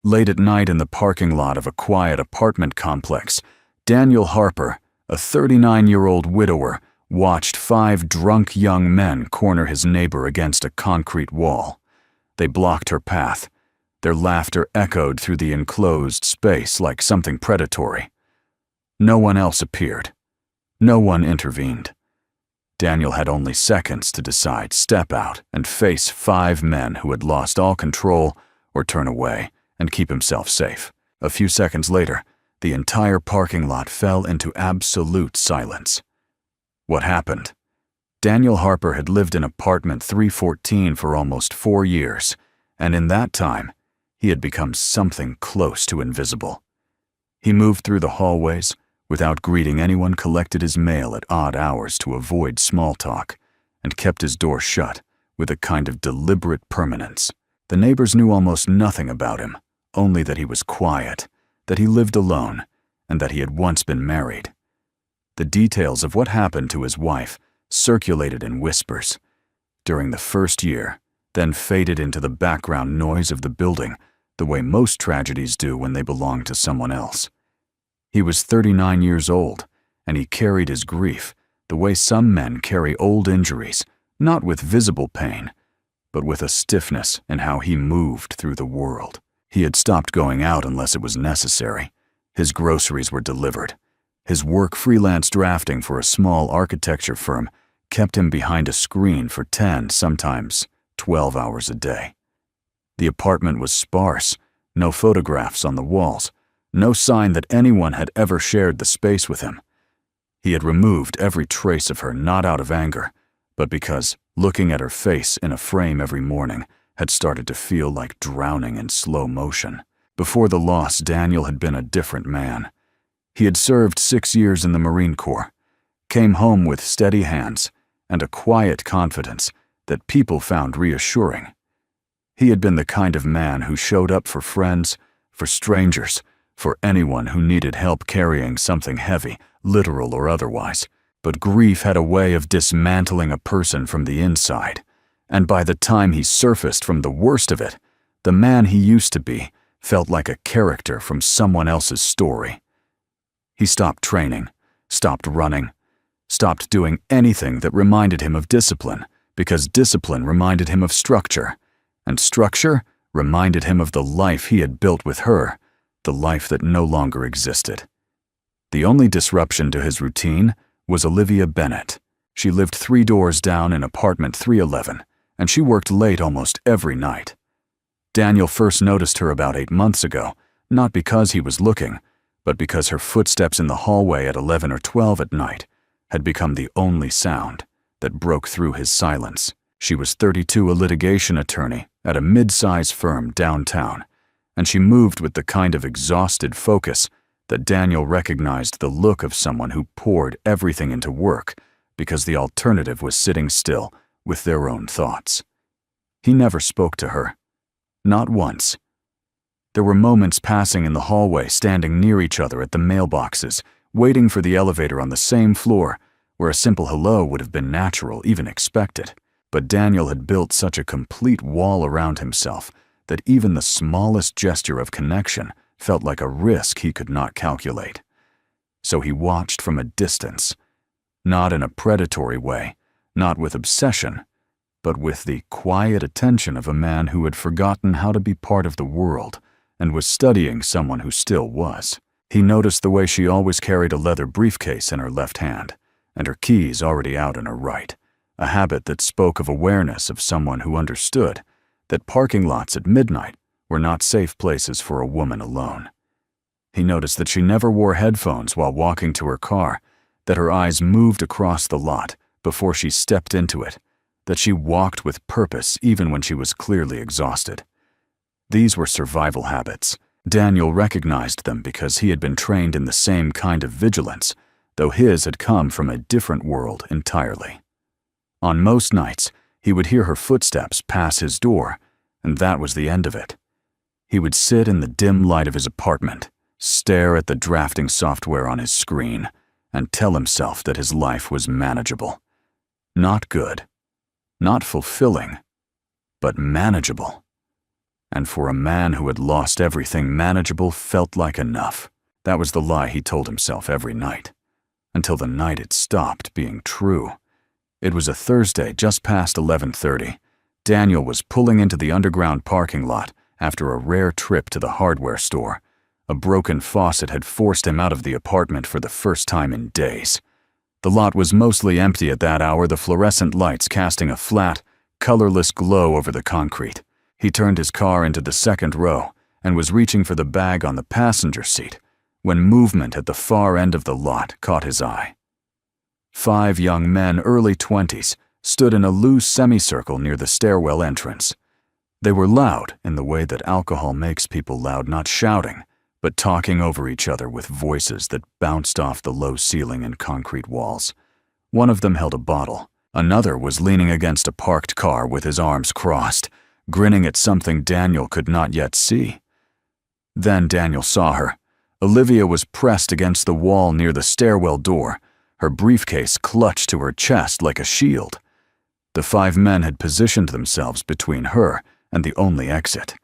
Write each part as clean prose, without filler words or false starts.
Late at night in the parking lot of a quiet apartment complex, Daniel Harper, a 39-year-old widower, watched 5 drunk young men corner his neighbor against a concrete wall. They blocked her path. Their laughter echoed through the enclosed space like something predatory. No one else appeared. No one intervened. Daniel had only seconds to decide, step out, and face 5 men who had lost all control, or turn away and keep himself safe. A few seconds later, the entire parking lot fell into absolute silence. What happened? Daniel Harper had lived in apartment 314 for almost 4 years, and in that time, he had become something close to invisible. He moved through the hallways, without greeting anyone, collected his mail at odd hours to avoid small talk, and kept his door shut with a kind of deliberate permanence. The neighbors knew almost nothing about him, only that he was quiet, that he lived alone, and that he had once been married. The details of what happened to his wife circulated in whispers during the first year, then faded into the background noise of the building, the way most tragedies do when they belong to someone else. He was 39 years old, and he carried his grief the way some men carry old injuries, not with visible pain, but with a stiffness in how he moved through the world. He had stopped going out unless it was necessary. His groceries were delivered. His work freelance drafting for a small architecture firm kept him behind a screen for 10, sometimes 12 hours a day. The apartment was sparse, no photographs on the walls, no sign that anyone had ever shared the space with him. He had removed every trace of her, not out of anger, but because looking at her face in a frame every morning had started to feel like drowning in slow motion. Before the loss, Daniel had been a different man. He had served 6 years in the Marine Corps, came home with steady hands and a quiet confidence that people found reassuring. He had been the kind of man who showed up for friends, for strangers, for anyone who needed help carrying something heavy, literal or otherwise. But grief had a way of dismantling a person from the inside, and by the time he surfaced from the worst of it, the man he used to be felt like a character from someone else's story. He stopped training, stopped running, stopped doing anything that reminded him of discipline, because discipline reminded him of structure, and structure reminded him of the life he had built with her, the life that no longer existed. The only disruption to his routine was Olivia Bennett. She lived 3 doors down in apartment 311, and she worked late almost every night. Daniel first noticed her about 8 months ago, not because he was looking, but because her footsteps in the hallway at 11 or 12 at night had become the only sound that broke through his silence. She was 32, a litigation attorney at a mid-size firm downtown, and she moved with the kind of exhausted focus that Daniel recognized the look of someone who poured everything into work because the alternative was sitting still with their own thoughts. He never spoke to her. Not once. There were moments passing in the hallway, standing near each other at the mailboxes, waiting for the elevator on the same floor, where a simple hello would have been natural, even expected. But Daniel had built such a complete wall around himself that even the smallest gesture of connection felt like a risk he could not calculate. So he watched from a distance, not in a predatory way, not with obsession, but with the quiet attention of a man who had forgotten how to be part of the world and was studying someone who still was. He noticed the way she always carried a leather briefcase in her left hand, and her keys already out in her right, a habit that spoke of awareness of someone who understood that parking lots at midnight were not safe places for a woman alone. He noticed that she never wore headphones while walking to her car, that her eyes moved across the lot before she stepped into it, that she walked with purpose even when she was clearly exhausted. These were survival habits. Daniel recognized them because he had been trained in the same kind of vigilance, though his had come from a different world entirely. On most nights, he would hear her footsteps pass his door, and that was the end of it. He would sit in the dim light of his apartment, stare at the drafting software on his screen, and tell himself that his life was manageable. Not good, not fulfilling, but manageable. And for a man who had lost everything, manageable felt like enough. That was the lie he told himself every night. Until the night it stopped being true. It was a Thursday just past 11:30. Daniel was pulling into the underground parking lot after a rare trip to the hardware store. A broken faucet had forced him out of the apartment for the first time in days. The lot was mostly empty at that hour, the fluorescent lights casting a flat, colorless glow over the concrete. He turned his car into the second row and was reaching for the bag on the passenger seat when movement at the far end of the lot caught his eye. 5 young men, early 20s, stood in a loose semicircle near the stairwell entrance. They were loud in the way that alcohol makes people loud, not shouting, but talking over each other with voices that bounced off the low ceiling and concrete walls. One of them held a bottle. Another was leaning against a parked car with his arms crossed, grinning at something Daniel could not yet see. Then Daniel saw her. Olivia was pressed against the wall near the stairwell door, her briefcase clutched to her chest like a shield. The 5 men had positioned themselves between her and the only exit.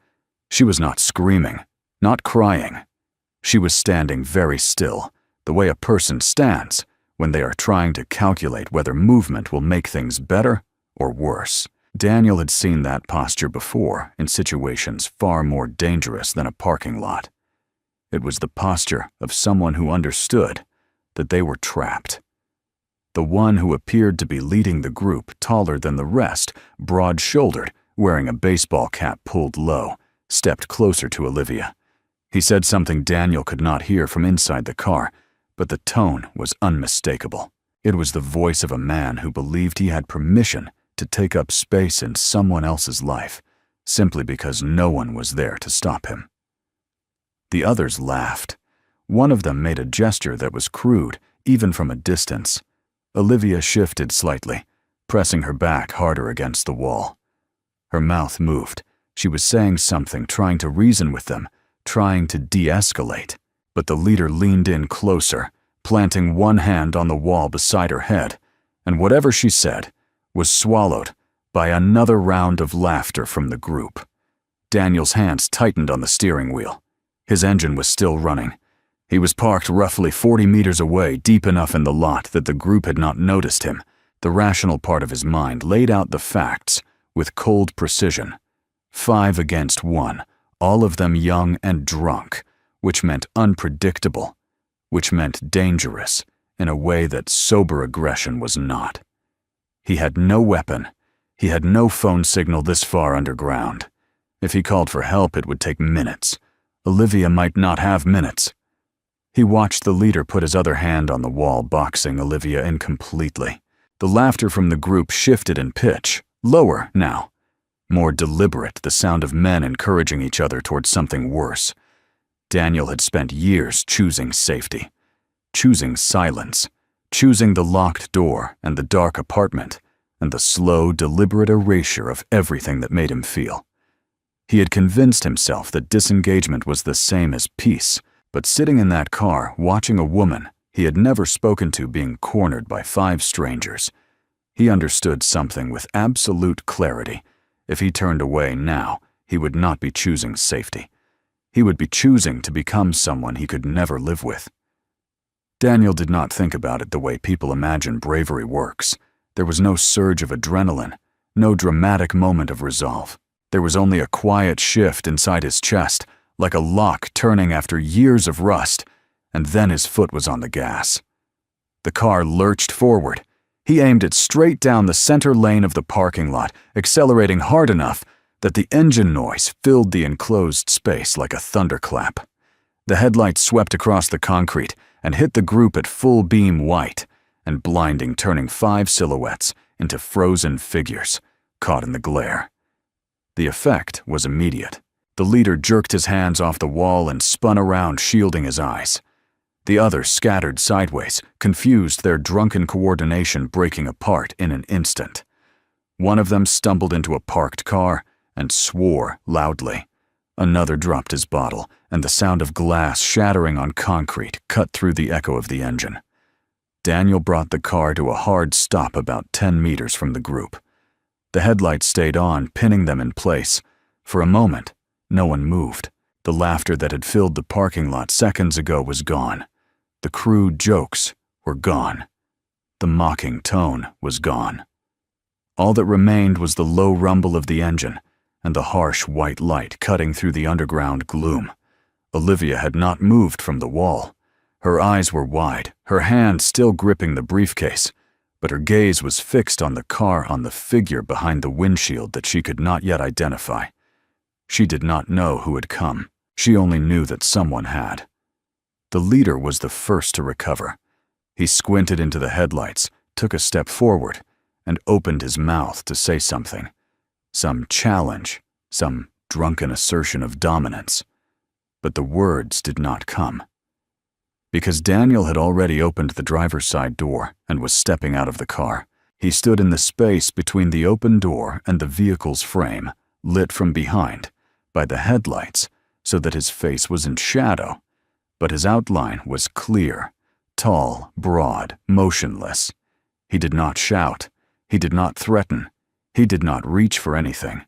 She was not screaming, not crying. She was standing very still, the way a person stands when they are trying to calculate whether movement will make things better or worse. Daniel had seen that posture before in situations far more dangerous than a parking lot. It was the posture of someone who understood that they were trapped. The one who appeared to be leading the group, taller than the rest, broad-shouldered, wearing a baseball cap pulled low, stepped closer to Olivia. He said something Daniel could not hear from inside the car, but the tone was unmistakable. It was the voice of a man who believed he had permission to take up space in someone else's life, simply because no one was there to stop him. The others laughed. One of them made a gesture that was crude, even from a distance. Olivia shifted slightly, pressing her back harder against the wall. Her mouth moved. She was saying something, trying to reason with them, trying to de-escalate. But the leader leaned in closer, planting one hand on the wall beside her head, and whatever she said was swallowed by another round of laughter from the group. Daniel's hands tightened on the steering wheel. His engine was still running. He was parked roughly 40 meters away, deep enough in the lot that the group had not noticed him. The rational part of his mind laid out the facts with cold precision. 5 against 1, all of them young and drunk, which meant unpredictable, which meant dangerous in a way that sober aggression was not. He had no weapon. He had no phone signal this far underground. If he called for help, it would take minutes. Olivia might not have minutes. He watched the leader put his other hand on the wall, boxing Olivia in completely. The laughter from the group shifted in pitch, lower now. More deliberate, the sound of men encouraging each other towards something worse. Daniel had spent years choosing safety, choosing silence, choosing the locked door and the dark apartment, and the slow, deliberate erasure of everything that made him feel. He had convinced himself that disengagement was the same as peace, but sitting in that car, watching a woman he had never spoken to being cornered by 5 strangers, he understood something with absolute clarity. If he turned away now, he would not be choosing safety. He would be choosing to become someone he could never live with. Daniel did not think about it the way people imagine bravery works. There was no surge of adrenaline, no dramatic moment of resolve. There was only a quiet shift inside his chest, like a lock turning after years of rust, and then his foot was on the gas. The car lurched forward. He aimed it straight down the center lane of the parking lot, accelerating hard enough that the engine noise filled the enclosed space like a thunderclap. The headlights swept across the concrete and hit the group at full beam white and blinding, turning 5 silhouettes into frozen figures caught in the glare. The effect was immediate. The leader jerked his hands off the wall and spun around, shielding his eyes. The others scattered sideways, confused, their drunken coordination breaking apart in an instant. One of them stumbled into a parked car and swore loudly. Another dropped his bottle, and the sound of glass shattering on concrete cut through the echo of the engine. Daniel brought the car to a hard stop about 10 meters from the group. The headlights stayed on, pinning them in place. For a moment, No one moved. The laughter that had filled the parking lot seconds ago was gone. The crude jokes were gone. The mocking tone was gone. All that remained was the low rumble of the engine and the harsh white light cutting through the underground gloom. Olivia had not moved from the wall. Her eyes were wide, her hand still gripping the briefcase, but her gaze was fixed on the car, on the figure behind the windshield that she could not yet identify. She did not know who had come. She only knew that someone had. The leader was the first to recover. He squinted into the headlights, took a step forward, and opened his mouth to say something. Some challenge, some drunken assertion of dominance. But the words did not come. Because Daniel had already opened the driver's side door and was stepping out of the car, he stood in the space between the open door and the vehicle's frame, lit from behind by the headlights, so that his face was in shadow, but his outline was clear, tall, broad, motionless. He did not shout. He did not threaten. He did not reach for anything.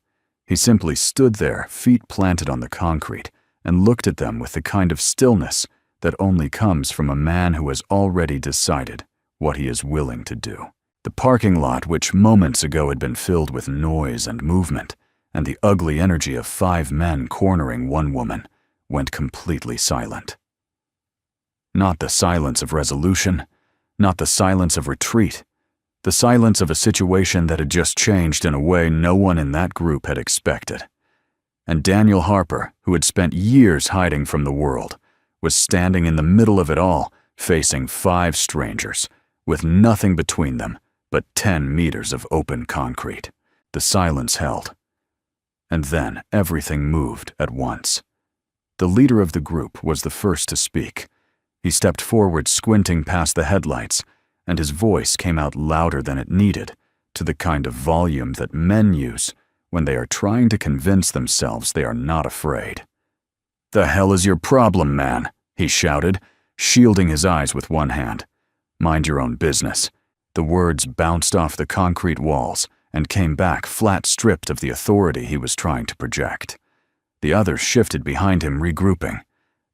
He simply stood there, feet planted on the concrete, and looked at them with the kind of stillness that only comes from a man who has already decided what he is willing to do. The parking lot, which moments ago had been filled with noise and movement, and the ugly energy of 5 men cornering one woman, went completely silent. Not the silence of resolution, not the silence of retreat, the silence of a situation that had just changed in a way no one in that group had expected. And Daniel Harper, who had spent years hiding from the world, was standing in the middle of it all, facing 5 strangers, with nothing between them but 10 meters of open concrete. The silence held. And then everything moved at once. The leader of the group was the first to speak. He stepped forward, squinting past the headlights, and his voice came out louder than it needed, to the kind of volume that men use when they are trying to convince themselves they are not afraid. "The hell is your problem, man?" he shouted, shielding his eyes with one hand. "Mind your own business." The words bounced off the concrete walls and came back flat stripped of the authority he was trying to project. The others shifted behind him, regrouping.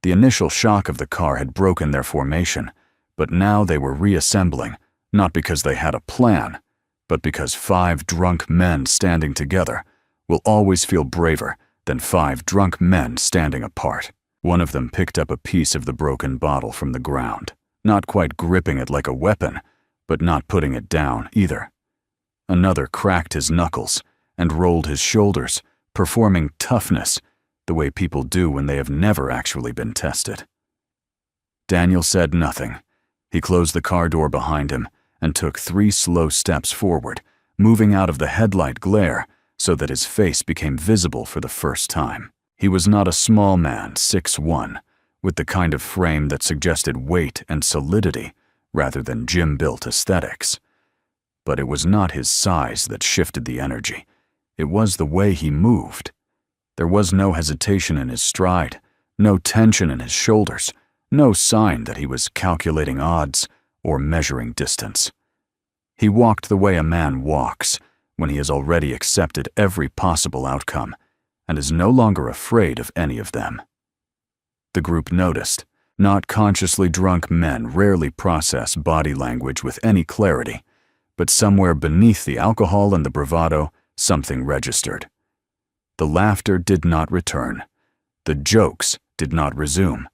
The initial shock of the car had broken their formation, but now they were reassembling, not because they had a plan, but because 5 drunk men standing together will always feel braver than 5 drunk men standing apart. One of them picked up a piece of the broken bottle from the ground, not quite gripping it like a weapon, but not putting it down either. Another cracked his knuckles and rolled his shoulders, performing toughness the way people do when they have never actually been tested. Daniel said nothing. He closed the car door behind him and took 3 slow steps forward, moving out of the headlight glare so that his face became visible for the first time. He was not a small man, 6'1", with the kind of frame that suggested weight and solidity rather than gym-built aesthetics. But it was not his size that shifted the energy. It was the way he moved. There was no hesitation in his stride, no tension in his shoulders, no sign that he was calculating odds or measuring distance. He walked the way a man walks when he has already accepted every possible outcome and is no longer afraid of any of them. The group noticed. Not consciously drunk men rarely process body language with any clarity, but somewhere beneath the alcohol and the bravado, something registered. The laughter did not return. The jokes did not resume.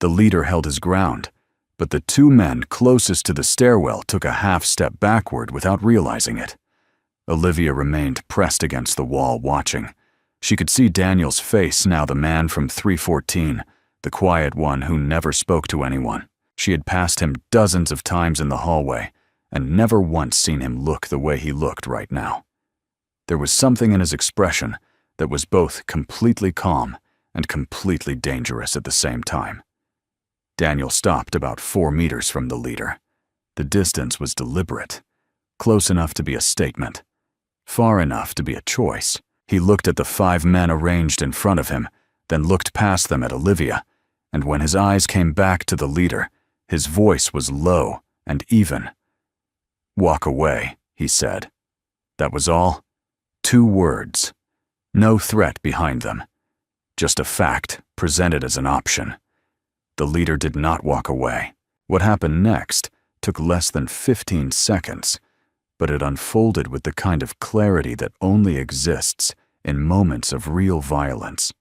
The leader held his ground, but the 2 men closest to the stairwell took a half step backward without realizing it. Olivia remained pressed against the wall, watching. She could see Daniel's face now, the man from 314, the quiet one who never spoke to anyone. She had passed him dozens of times in the hallway and never once seen him look the way he looked right now. There was something in his expression that was both completely calm and completely dangerous at the same time. Daniel stopped about 4 meters from the leader. The distance was deliberate, close enough to be a statement, far enough to be a choice. He looked at the 5 men arranged in front of him, then looked past them at Olivia, and when his eyes came back to the leader, his voice was low and even. "Walk away," he said. That was all. 2 words. No threat behind them. just a fact presented as an option. The leader did not walk away. What happened next took less than 15 seconds, but it unfolded with the kind of clarity that only exists in moments of real violence.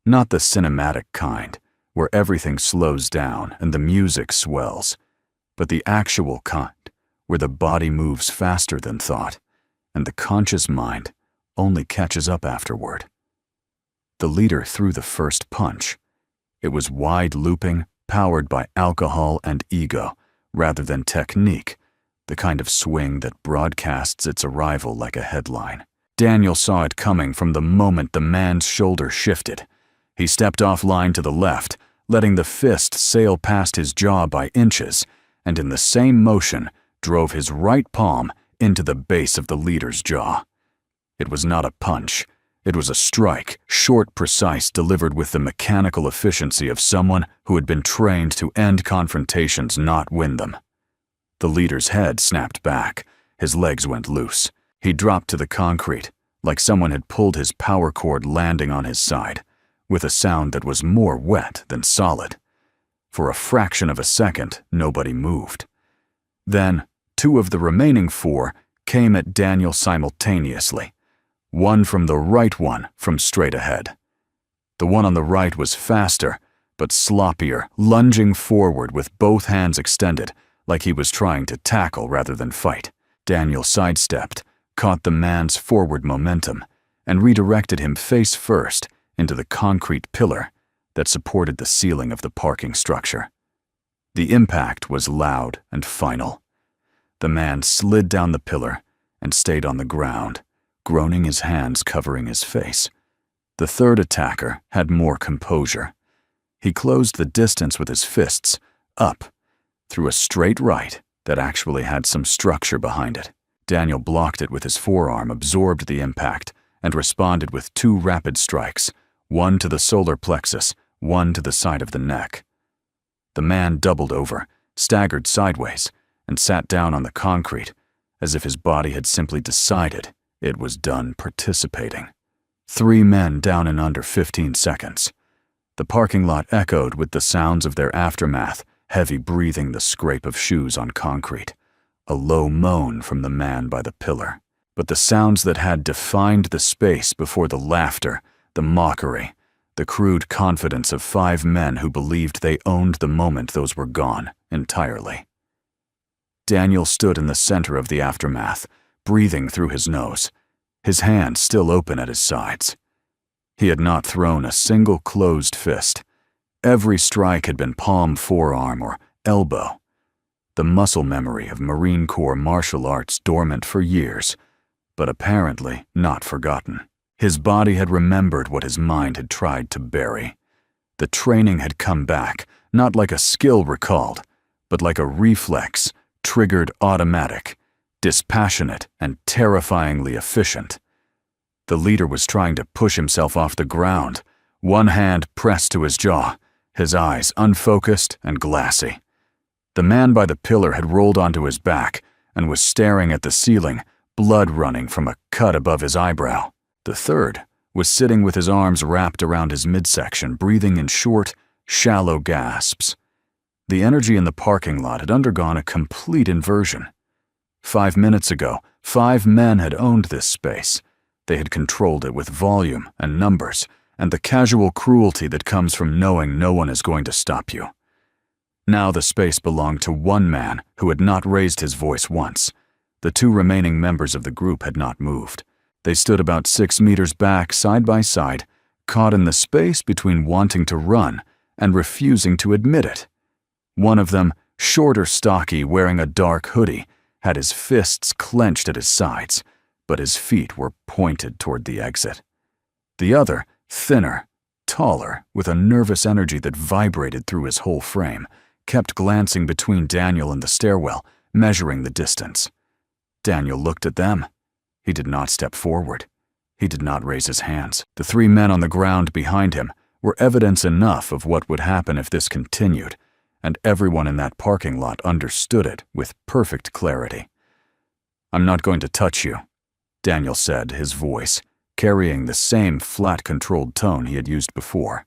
Not the cinematic kind, where everything slows down and the music swells, but the actual kind, where the body moves faster than thought, and the conscious mind only catches up afterward. The leader threw the first punch. It was wide looping, powered by alcohol and ego, rather than technique, the kind of swing that broadcasts its arrival like a headline. Daniel saw it coming from the moment the man's shoulder shifted. He stepped offline to the left, letting the fist sail past his jaw by inches, and in the same motion drove his right palm into the base of the leader's jaw. It was not a punch. It was a strike, short, precise, delivered with the mechanical efficiency of someone who had been trained to end confrontations, not win them. The leader's head snapped back. His legs went loose. He dropped to the concrete, like someone had pulled his power cord, landing on his side, with a sound that was more wet than solid. For a fraction of a second, nobody moved. Then, 2 of the remaining 4 came at Daniel simultaneously, one from the right, one from straight ahead. The one on the right was faster, but sloppier, lunging forward with both hands extended, like he was trying to tackle rather than fight. Daniel sidestepped, caught the man's forward momentum, and redirected him face first into the concrete pillar that supported the ceiling of the parking structure. The impact was loud and final. The man slid down the pillar and stayed on the ground, groaning, his hands covering his face. The third attacker had more composure. He closed the distance with his fists, up, through a straight right that actually had some structure behind it. Daniel blocked it with his forearm, absorbed the impact, and responded with 2 rapid strikes, one to the solar plexus, one to the side of the neck. The man doubled over, staggered sideways, and sat down on the concrete, as if his body had simply decided it was done participating. 3 men down in under 15 seconds. The parking lot echoed with the sounds of their aftermath, heavy breathing, the scrape of shoes on concrete, a low moan from the man by the pillar. But the sounds that had defined the space before, the laughter, the mockery, the crude confidence of 5 men who believed they owned the moment, those were gone entirely. Daniel stood in the center of the aftermath, breathing through his nose, his hands still open at his sides. He had not thrown a single closed fist. Every strike had been palm, forearm, or elbow. The muscle memory of Marine Corps martial arts, dormant for years, but apparently not forgotten. His body had remembered what his mind had tried to bury. The training had come back, not like a skill recalled, but like a reflex, triggered, automatic, dispassionate, and terrifyingly efficient. The leader was trying to push himself off the ground, one hand pressed to his jaw, his eyes unfocused and glassy. The man by the pillar had rolled onto his back and was staring at the ceiling, blood running from a cut above his eyebrow. The third was sitting with his arms wrapped around his midsection, breathing in short, shallow gasps. The energy in the parking lot had undergone a complete inversion. 5 minutes ago, 5 men had owned this space. They had controlled it with volume and numbers, and the casual cruelty that comes from knowing no one is going to stop you. Now the space belonged to one man who had not raised his voice once. The 2 remaining members of the group had not moved. They stood about 6 meters back, side by side, caught in the space between wanting to run and refusing to admit it. One of them, shorter, stocky, wearing a dark hoodie, had his fists clenched at his sides, but his feet were pointed toward the exit. The other, thinner, taller, with a nervous energy that vibrated through his whole frame, kept glancing between Daniel and the stairwell, measuring the distance. Daniel looked at them. He did not step forward. He did not raise his hands. The 3 men on the ground behind him were evidence enough of what would happen if this continued, and everyone in that parking lot understood it with perfect clarity. "I'm not going to touch you," Daniel said, his voice carrying the same flat, controlled tone he had used before.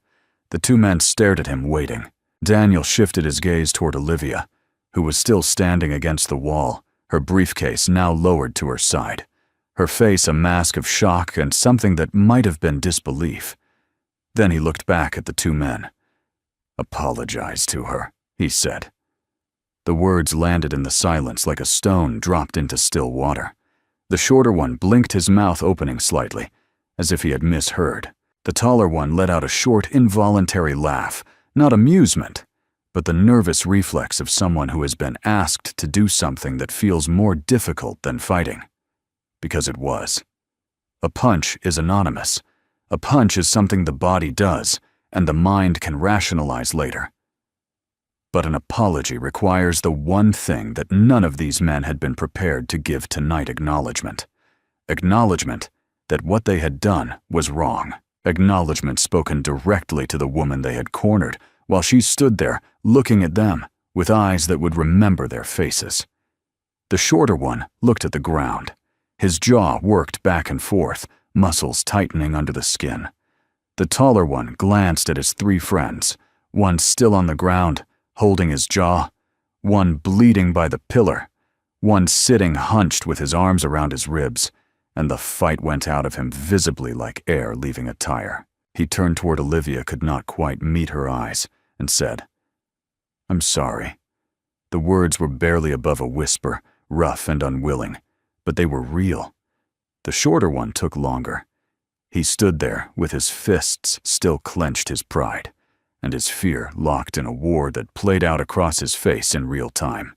The two men stared at him, waiting. Daniel shifted his gaze toward Olivia, who was still standing against the wall, her briefcase now lowered to her side, her face a mask of shock and something that might have been disbelief. Then he looked back at the two men. "Apologize to her," he said. The words landed in the silence like a stone dropped into still water. The shorter one blinked, his mouth opening slightly, as if he had misheard. The taller one let out a short, involuntary laugh, not amusement, but the nervous reflex of someone who has been asked to do something that feels more difficult than fighting. Because it was. A punch is anonymous. A punch is something the body does, and the mind can rationalize later. But an apology requires the one thing that none of these men had been prepared to give tonight: acknowledgement. Acknowledgement that what they had done was wrong. Acknowledgement spoken directly to the woman they had cornered, while she stood there, looking at them, with eyes that would remember their faces. The shorter one looked at the ground. His jaw worked back and forth, muscles tightening under the skin. The taller one glanced at his three friends, one still on the ground, holding his jaw, one bleeding by the pillar, one sitting hunched with his arms around his ribs, and the fight went out of him visibly like air leaving a tire. He turned toward Olivia, could not quite meet her eyes, and said, "I'm sorry." The words were barely above a whisper, rough and unwilling, but they were real. The shorter one took longer. He stood there with his fists still clenched, his pride, and his fear locked in a war that played out across his face in real time.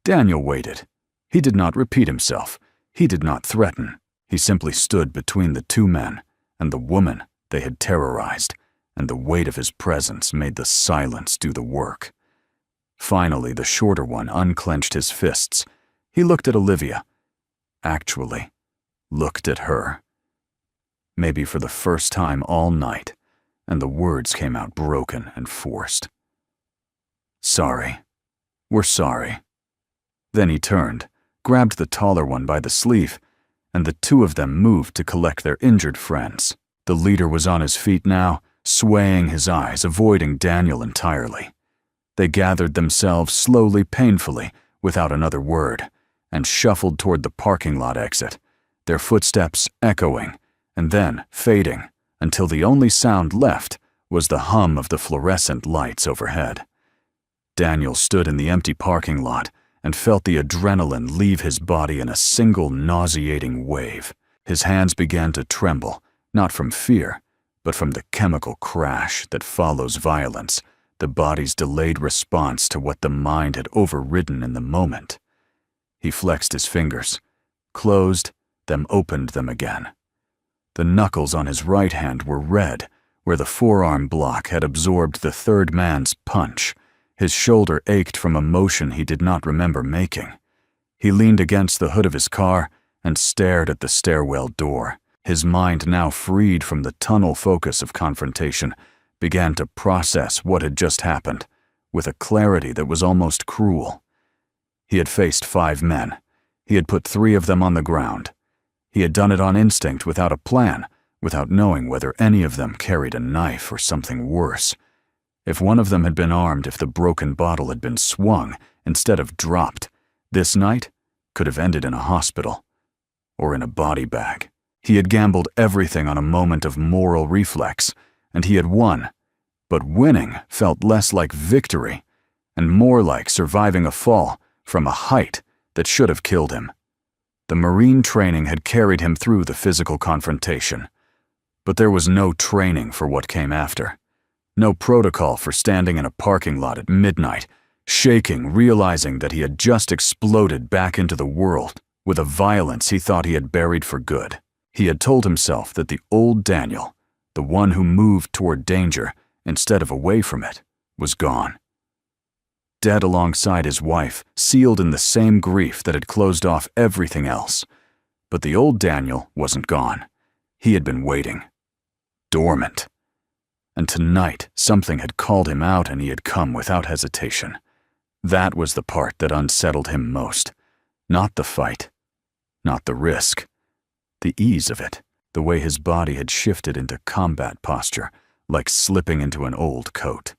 Daniel waited. He did not repeat himself. He did not threaten. He simply stood between the two men and the woman they had terrorized, and the weight of his presence made the silence do the work. Finally, the shorter one unclenched his fists. He looked at Olivia. Actually, looked at her. Maybe for the first time all night, and the words came out broken and forced. "Sorry. We're sorry." Then he turned, grabbed the taller one by the sleeve, and the two of them moved to collect their injured friends. The leader was on his feet now, swaying his eyes, avoiding Daniel entirely. They gathered themselves slowly, painfully, without another word, and shuffled toward the parking lot exit, their footsteps echoing and then fading until the only sound left was the hum of the fluorescent lights overhead. Daniel stood in the empty parking lot and felt the adrenaline leave his body in a single nauseating wave. His hands began to tremble, not from fear, but from the chemical crash that follows violence, the body's delayed response to what the mind had overridden in the moment. He flexed his fingers, closed them, opened them again. The knuckles on his right hand were red, where the forearm block had absorbed the third man's punch. His shoulder ached from a motion he did not remember making. He leaned against the hood of his car and stared at the stairwell door. His mind, now freed from the tunnel focus of confrontation, began to process what had just happened, with a clarity that was almost cruel. He had faced 5 men. He had put 3 of them on the ground. He had done it on instinct, without a plan, without knowing whether any of them carried a knife or something worse. If one of them had been armed, if the broken bottle had been swung instead of dropped, this night could have ended in a hospital or in a body bag. He had gambled everything on a moment of moral reflex, and he had won. But winning felt less like victory and more like surviving a fall from a height that should have killed him. The Marine training had carried him through the physical confrontation, but there was no training for what came after. No protocol for standing in a parking lot at midnight, shaking, realizing that he had just exploded back into the world with a violence he thought he had buried for good. He had told himself that the old Daniel, the one who moved toward danger instead of away from it, was gone. Dead alongside his wife, sealed in the same grief that had closed off everything else. But the old Daniel wasn't gone. He had been waiting. Dormant. And tonight, something had called him out, and he had come without hesitation. That was the part that unsettled him most. Not the fight. Not the risk. The ease of it. the way his body had shifted into combat posture, like slipping into an old coat.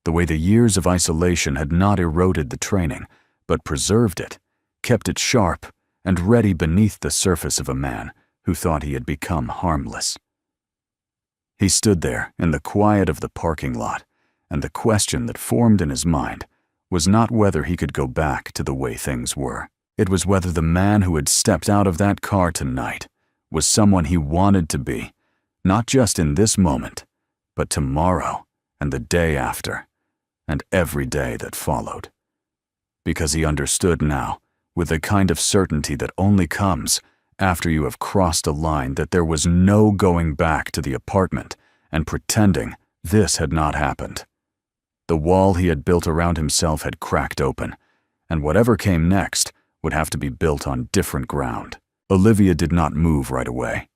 The way the years of isolation had not eroded the training, but preserved it, kept it sharp and ready beneath the surface of a man who thought he had become harmless. He stood there in the quiet of the parking lot, and the question that formed in his mind was not whether he could go back to the way things were. It was whether the man who had stepped out of that car tonight was someone he wanted to be, not just in this moment, but tomorrow and the day after, and every day that followed. Because he understood now, with the kind of certainty that only comes after you have crossed a line, that there was no going back to the apartment and pretending this had not happened. The wall he had built around himself had cracked open, and whatever came next would have to be built on different ground. Olivia did not move right away.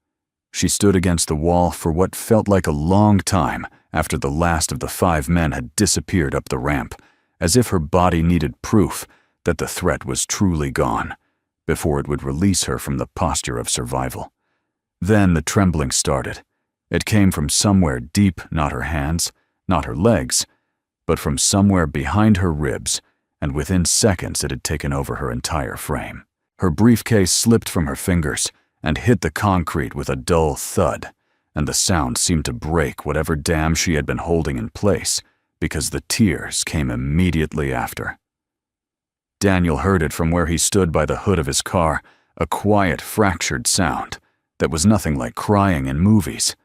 She stood against the wall for what felt like a long time after the last of the 5 men had disappeared up the ramp, as if her body needed proof that the threat was truly gone before it would release her from the posture of survival. Then the trembling started. It came from somewhere deep, not her hands, not her legs, but from somewhere behind her ribs, and within seconds it had taken over her entire frame. Her briefcase slipped from her fingers and hit the concrete with a dull thud, and the sound seemed to break whatever dam she had been holding in place, because the tears came immediately after. Daniel heard it from where he stood by the hood of his car, a quiet, fractured sound that was nothing like crying in movies.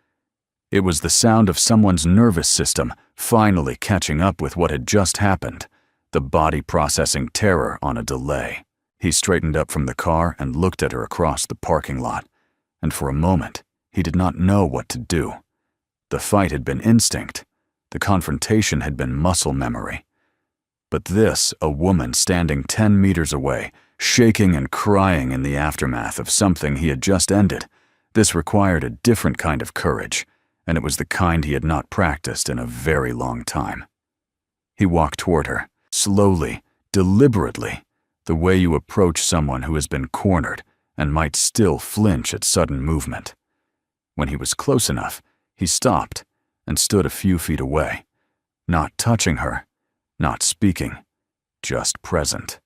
It was the sound of someone's nervous system finally catching up with what had just happened, the body processing terror on a delay. He straightened up from the car and looked at her across the parking lot, and for a moment, he did not know what to do. The fight had been instinct. The confrontation had been muscle memory. But this, a woman standing 10 meters away, shaking and crying in the aftermath of something he had just ended, this required a different kind of courage, and it was the kind he had not practiced in a very long time. He walked toward her, slowly, deliberately, the way you approach someone who has been cornered and might still flinch at sudden movement. When he was close enough, he stopped and stood a few feet away, not touching her, not speaking, just present.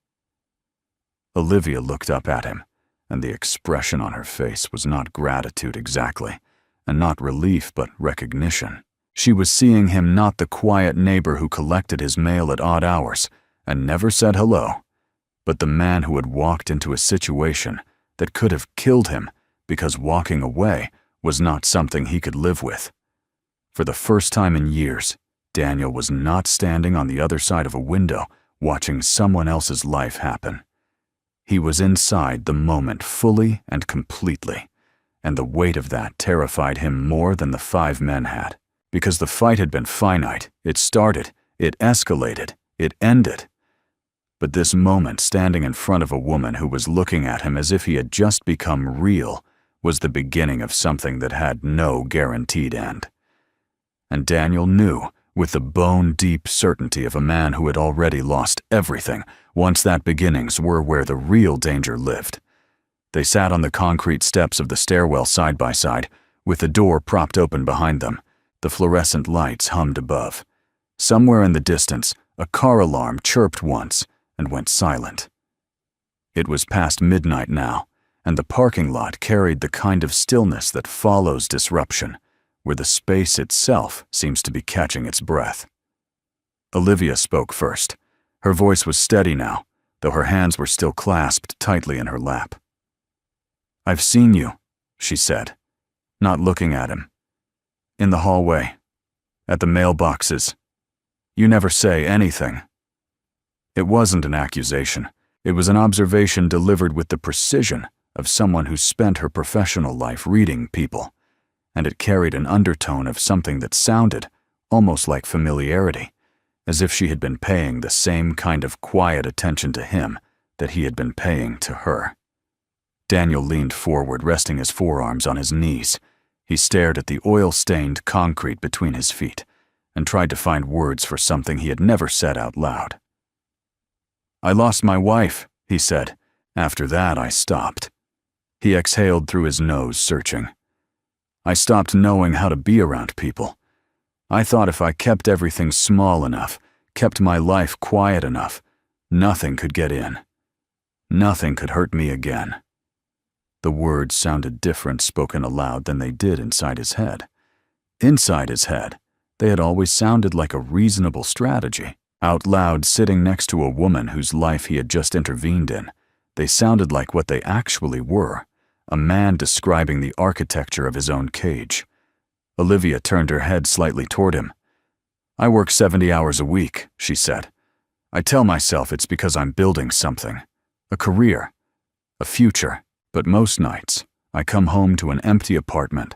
Olivia looked up at him, and the expression on her face was not gratitude exactly, and not relief but recognition. She was seeing him not the quiet neighbor who collected his mail at odd hours and never said hello, but the man who had walked into a situation that could have killed him because walking away was not something he could live with. For the first time in years, Daniel was not standing on the other side of a window watching someone else's life happen. He was inside the moment fully and completely, and the weight of that terrified him more than the 5 men had. Because the fight had been finite, it started, it escalated, it ended. But this moment standing in front of a woman who was looking at him as if he had just become real was the beginning of something that had no guaranteed end. And Daniel knew, with the bone-deep certainty of a man who had already lost everything, once that beginnings were where the real danger lived. They sat on the concrete steps of the stairwell side by side, with the door propped open behind them. The fluorescent lights hummed above. Somewhere in the distance, a car alarm chirped once and went silent. It was past midnight now, and the parking lot carried the kind of stillness that follows disruption, where the space itself seems to be catching its breath. Olivia spoke first. Her voice was steady now, though her hands were still clasped tightly in her lap. "I've seen you," she said, not looking at him. "In the hallway, at the mailboxes. You never say anything." It wasn't an accusation. It was an observation delivered with the precision of someone who spent her professional life reading people, and it carried an undertone of something that sounded almost like familiarity, as if she had been paying the same kind of quiet attention to him that he had been paying to her. Daniel leaned forward, resting his forearms on his knees. He stared at the oil-stained concrete between his feet and tried to find words for something he had never said out loud. "I lost my wife," he said. "After that, I stopped." He exhaled through his nose, searching. I stopped knowing how to be around people. I thought if I kept everything small enough, kept my life quiet enough, nothing could get in. Nothing could hurt me again. The words sounded different spoken aloud than they did inside his head. Inside his head, they had always sounded like a reasonable strategy. Out loud, sitting next to a woman whose life he had just intervened in, they sounded like what they actually were, a man describing the architecture of his own cage. Olivia turned her head slightly toward him. "I work 70 hours a week," she said. "I tell myself it's because I'm building something, a career, a future, but most nights I come home to an empty apartment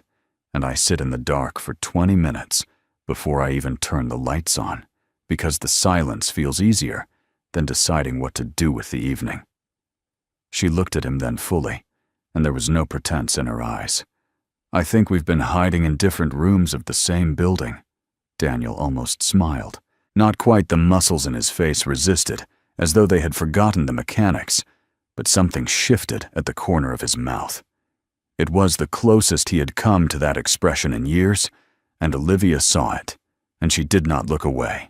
and I sit in the dark for 20 minutes before I even turn the lights on, because the silence feels easier than deciding what to do with the evening." She looked at him then fully, and there was no pretense in her eyes. "I think we've been hiding in different rooms of the same building." Daniel almost smiled. Not quite. The muscles in his face resisted, as though they had forgotten the mechanics, but something shifted at the corner of his mouth. It was the closest he had come to that expression in years, and Olivia saw it, and she did not look away.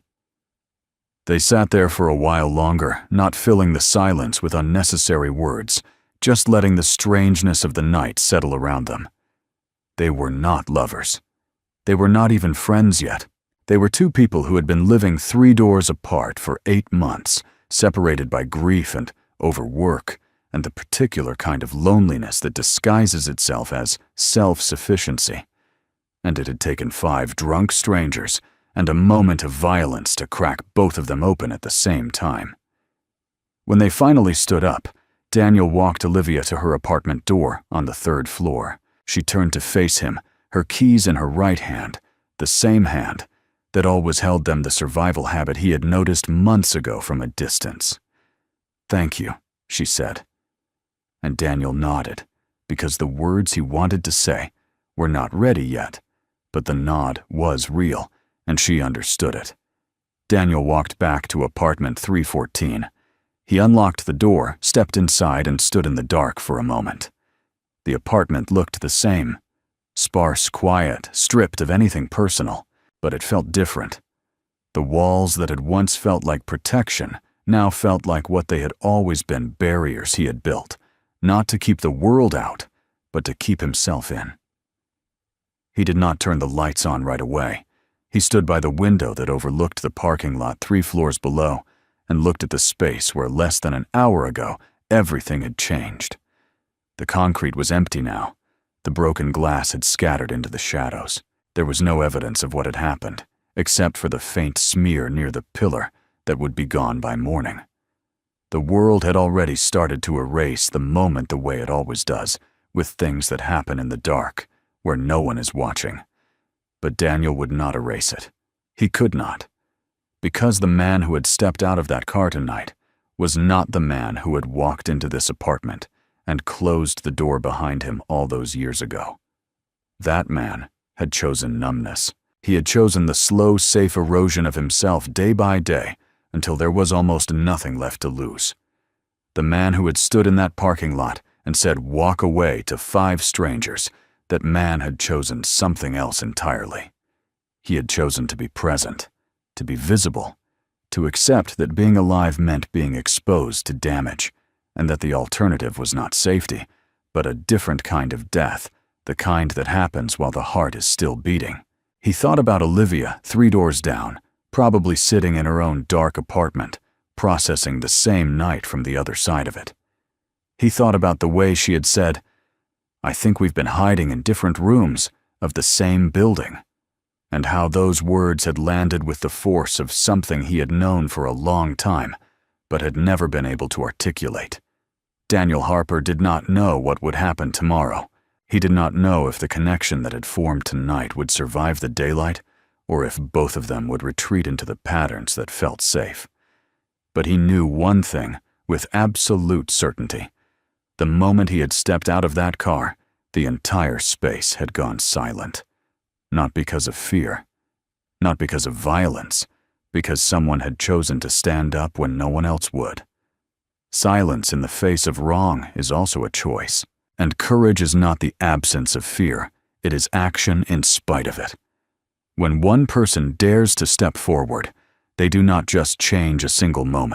They sat there for a while longer, not filling the silence with unnecessary words, just letting the strangeness of the night settle around them. They were not lovers. They were not even friends yet. They were two people who had been living 3 doors apart for 8 months, separated by grief and overwork, and the particular kind of loneliness that disguises itself as self-sufficiency. And it had taken 5 drunk strangers and a moment of violence to crack both of them open at the same time. When they finally stood up, Daniel walked Olivia to her apartment door on the 3rd floor. She turned to face him, her keys in her right hand, the same hand that always held them, the survival habit he had noticed months ago from a distance. "Thank you," she said. And Daniel nodded, because the words he wanted to say were not ready yet, but the nod was real, and she understood it. Daniel walked back to apartment 314. He unlocked the door, stepped inside, and stood in the dark for a moment. The apartment looked the same. Sparse, quiet, stripped of anything personal, but it felt different. The walls that had once felt like protection now felt like what they had always been, barriers he had built, not to keep the world out, but to keep himself in. He did not turn the lights on right away. He stood by the window that overlooked the parking lot 3 floors below and looked at the space where less than an hour ago everything had changed. The concrete was empty now. The broken glass had scattered into the shadows. There was no evidence of what had happened, except for the faint smear near the pillar that would be gone by morning. The world had already started to erase the moment the way it always does, with things that happen in the dark, where no one is watching. But Daniel would not erase it. He could not. Because the man who had stepped out of that car tonight was not the man who had walked into this apartment and closed the door behind him all those years ago. That man had chosen numbness. He had chosen the slow, safe erosion of himself day by day until there was almost nothing left to lose. The man who had stood in that parking lot and said, "Walk away," to 5 strangers, that man had chosen something else entirely. He had chosen to be present, to be visible, to accept that being alive meant being exposed to damage, and that the alternative was not safety, but a different kind of death, the kind that happens while the heart is still beating. He thought about Olivia 3 doors down, probably sitting in her own dark apartment, processing the same night from the other side of it. He thought about the way she had said, "I think we've been hiding in different rooms of the same building," and how those words had landed with the force of something he had known for a long time, but had never been able to articulate. Daniel Harper did not know what would happen tomorrow. He did not know if the connection that had formed tonight would survive the daylight, or if both of them would retreat into the patterns that felt safe. But he knew one thing with absolute certainty. The moment he had stepped out of that car, the entire space had gone silent. Not because of fear, not because of violence, because someone had chosen to stand up when no one else would. Silence in the face of wrong is also a choice, and courage is not the absence of fear, It is action in spite of it. When one person dares to step forward, they do not just change a single moment.